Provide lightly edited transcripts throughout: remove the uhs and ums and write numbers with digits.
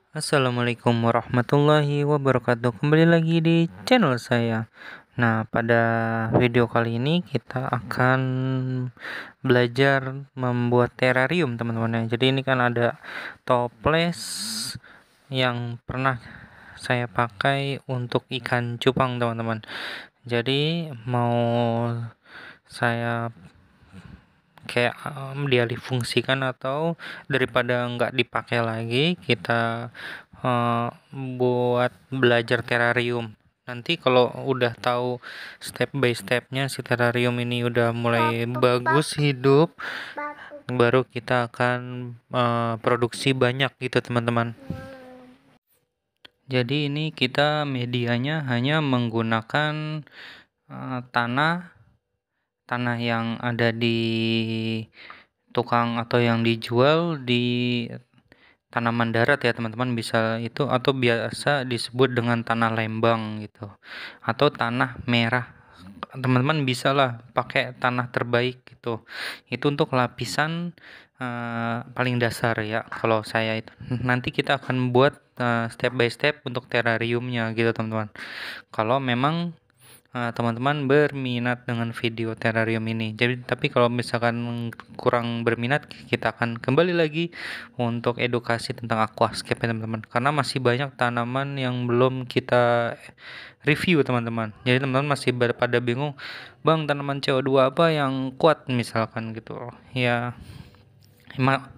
Assalamualaikum warahmatullahi wabarakatuh. Kembali lagi di channel saya. Nah, pada video kali ini kita akan belajar membuat terrarium, teman-teman. Jadi ini kan ada toples yang pernah saya pakai untuk ikan cupang, teman-teman. Jadi mau saya kayak dialih fungsikan, atau daripada nggak dipakai lagi, kita buat belajar terrarium. Nanti kalau udah tahu step by stepnya si terrarium ini udah mulai bagus hidup, baru kita akan produksi banyak gitu, teman-teman. Jadi ini kita medianya hanya menggunakan tanah yang ada di tukang atau yang dijual di tanaman darat ya, teman-teman. Bisa itu, atau biasa disebut dengan tanah lembang gitu, atau tanah merah. Teman-teman bisa lah pakai tanah terbaik gitu. Itu untuk lapisan paling dasar ya kalau saya itu. Nanti kita akan buat step by step untuk terrariumnya gitu, teman-teman. Kalau memang teman-teman berminat dengan video terrarium ini. Jadi, tapi kalau misalkan kurang berminat, kita akan kembali lagi untuk edukasi tentang aquascape ya, teman-teman. Karena masih banyak tanaman yang belum kita review, teman-teman. Jadi teman-teman masih pada bingung, "Bang, tanaman CO2 apa yang kuat?" misalkan gitu. Ya,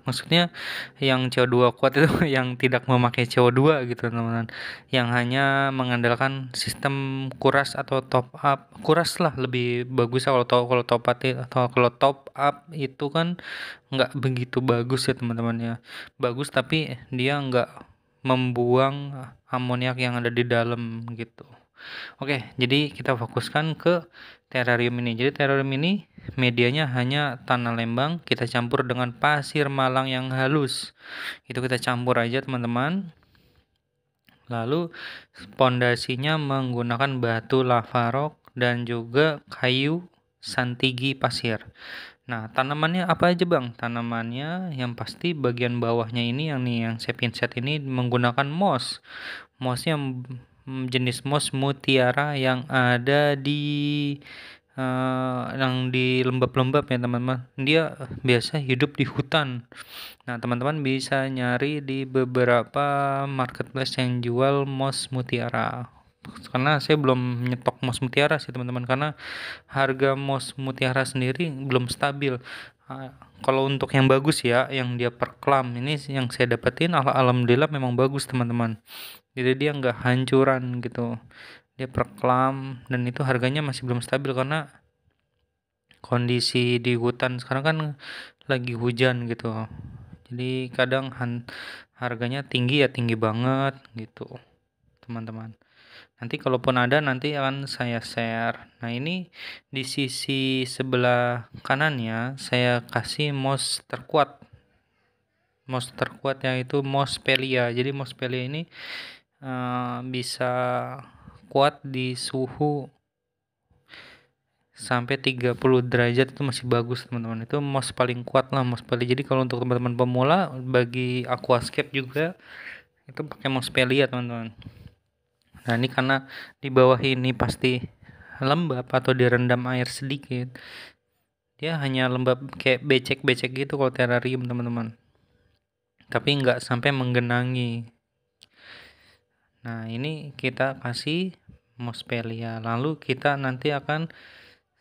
maksudnya yang CO2 kuat itu yang tidak memakai CO2 gitu, teman-teman, yang hanya mengandalkan sistem kuras atau top up. Kuras lah lebih bagus kalau top up, atau kalau top up itu kan nggak begitu bagus ya, teman-teman ya. Bagus tapi dia nggak membuang amoniak yang ada di dalam gitu. Oke, jadi kita fokuskan ke terrarium ini. Jadi terrarium ini medianya hanya tanah lembang, kita campur dengan pasir malang yang halus. Itu kita campur aja, teman-teman. Lalu pondasinya menggunakan batu lava rock dan juga kayu santigi pasir. Nah, tanamannya apa aja, Bang? Tanamannya yang pasti bagian bawahnya ini yang saya pinset ini menggunakan moss. Mossnya jenis moss mutiara yang ada di yang di lembab-lembab ya, teman-teman. Dia biasa hidup di hutan. Nah, teman-teman bisa nyari di beberapa marketplace yang jual moss mutiara. Karena saya belum nyetok moss mutiara sih, teman-teman, karena harga moss mutiara sendiri belum stabil. Kalau untuk yang bagus ya, yang dia per klam ini yang saya dapetin, alhamdulillah memang bagus, teman-teman. Jadi dia nggak hancuran gitu, dia per klam, dan itu harganya masih belum stabil karena kondisi di hutan sekarang kan lagi hujan gitu. Jadi kadang harganya tinggi ya, tinggi banget gitu, teman-teman. Nanti kalaupun ada, nanti akan saya share. Nah, ini di sisi sebelah kanannya saya kasih moss terkuat. Moss terkuat yaitu moss pelia. Jadi moss pelia ini bisa kuat di suhu sampai 30 derajat, itu masih bagus, teman-teman. Itu moss paling kuat lah, moss pelia. Jadi kalau untuk teman-teman pemula, bagi aquascape juga, itu pakai moss pelia, teman-teman. Nah, ini karena di bawah ini pasti lembab atau direndam air sedikit, dia hanya lembab kayak becek-becek gitu kalau terrarium, teman-teman, tapi nggak sampai menggenangi. Nah, ini kita kasih mospelia, lalu kita nanti akan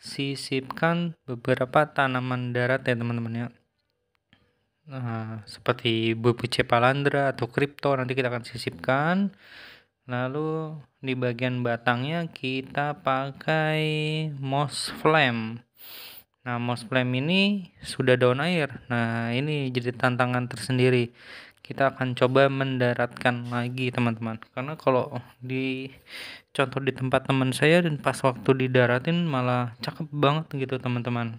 sisipkan beberapa tanaman darat ya, teman-teman ya. Seperti bubuce palandra atau kripto, nanti kita akan sisipkan. Lalu di bagian batangnya kita pakai moss flame. Nah, moss flame ini sudah daun air. Nah, ini jadi tantangan tersendiri. Kita akan coba mendaratkan lagi, teman-teman. Karena kalau di contoh di tempat teman saya, dan pas waktu didaratin malah cakep banget gitu, teman-teman.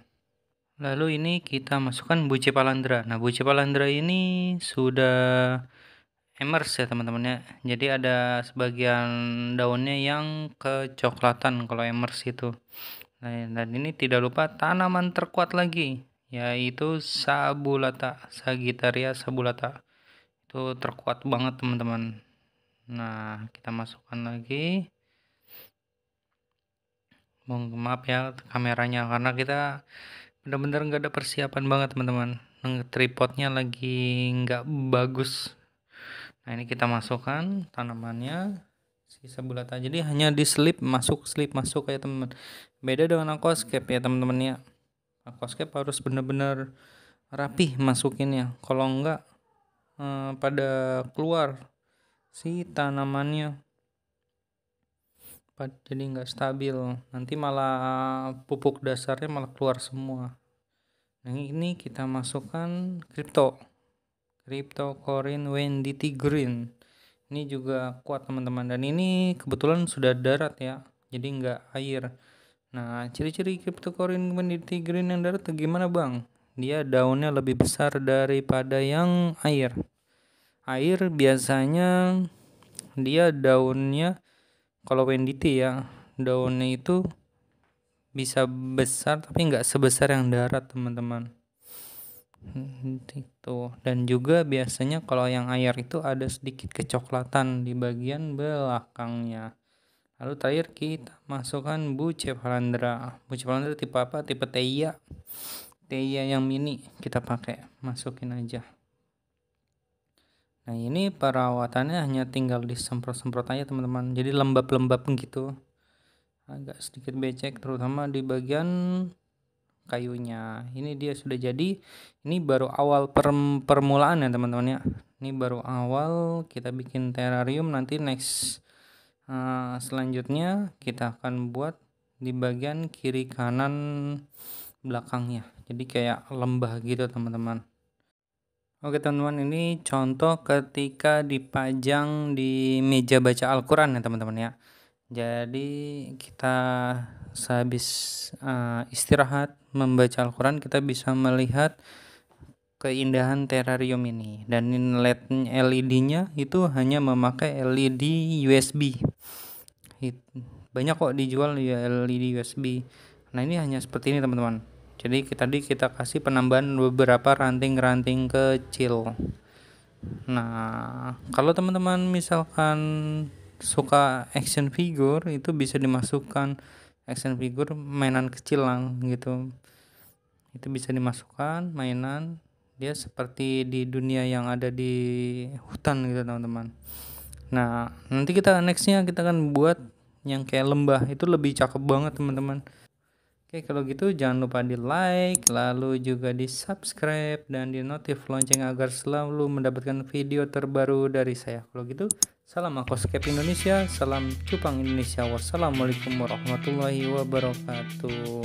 Lalu ini kita masukkan buce palandra. Nah, buce palandra ini sudah emerge ya, teman-teman ya. Jadi ada sebagian daunnya yang kecoklatan kalau emerge itu. Nah, dan ini tidak lupa tanaman terkuat lagi, yaitu sabulata, Sagittaria sabulata. Itu terkuat banget teman-teman. Nah, kita masukkan lagi. Maaf ya kameranya, karena kita benar-benar nggak ada persiapan banget teman-teman. Tripodnya lagi nggak bagus. Nah, ini kita masukkan tanamannya, sisa bulat aja. Jadi hanya di slip masuk kayak teman-teman. Beda dengan aquascape ya teman-teman ya. Aquascape harus benar-benar rapih masukinnya. Kalau enggak pada keluar si tanamannya, jadi nggak stabil. Nanti malah pupuk dasarnya malah keluar semua. Nah, ini kita masukkan Cryptocorin Wendyti Green. Ini juga kuat teman-teman, dan ini kebetulan sudah darat ya, jadi nggak air. Nah, ciri-ciri Cryptocorin Wendyti Green yang darat gimana bang? Dia daunnya lebih besar daripada yang air. Air biasanya dia daunnya, kalau Wendyti ya, daunnya itu bisa besar tapi nggak sebesar yang darat teman-teman. Itu. Dan juga biasanya kalau yang air itu ada sedikit kecoklatan di bagian belakangnya. Lalu terakhir kita masukkan Bucephalandra. Bucephalandra tipe apa? Tipe Theia. Theia yang mini kita pakai, masukin aja. Nah, ini perawatannya hanya tinggal disemprot-semprot aja teman-teman. Jadi lembab-lembab gitu. Agak sedikit becek terutama di bagian kayunya. Ini dia sudah jadi. Ini baru awal permulaan ya teman-teman ya. Ini baru awal kita bikin terrarium. Nanti next selanjutnya kita akan buat di bagian kiri kanan belakangnya. Jadi kayak lembah gitu teman-teman. Oke teman-teman, ini contoh ketika dipajang di meja baca Al-Quran ya teman-teman ya. Jadi kita sehabis istirahat membaca Al-Quran, kita bisa melihat keindahan terrarium ini. Dan LED-nya itu hanya memakai LED USB. Banyak kok dijual ya LED USB. Nah, ini hanya seperti ini teman-teman. Jadi tadi kita kasih penambahan beberapa ranting-ranting kecil. Nah, kalau teman-teman misalkan suka action figure, itu bisa dimasukkan action figure mainan kecil lah gitu. Itu bisa dimasukkan mainan, dia seperti di dunia yang ada di hutan gitu teman-teman. Nah, nanti nextnya kita akan buat yang kayak lembah, itu lebih cakep banget teman-teman. Oke, kalau gitu jangan lupa di like, lalu juga di subscribe dan di notif lonceng agar selalu mendapatkan video terbaru dari saya. Kalau gitu, salam Aquascape Indonesia, salam Cupang Indonesia. Wassalamualaikum warahmatullahi wabarakatuh.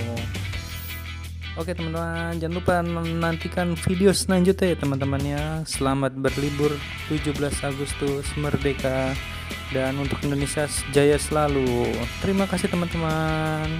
Oke teman-teman, jangan lupa nantikan video selanjutnya ya teman-temannya. Selamat berlibur 17 Agustus Merdeka, dan untuk Indonesia jaya selalu. Terima kasih teman-teman.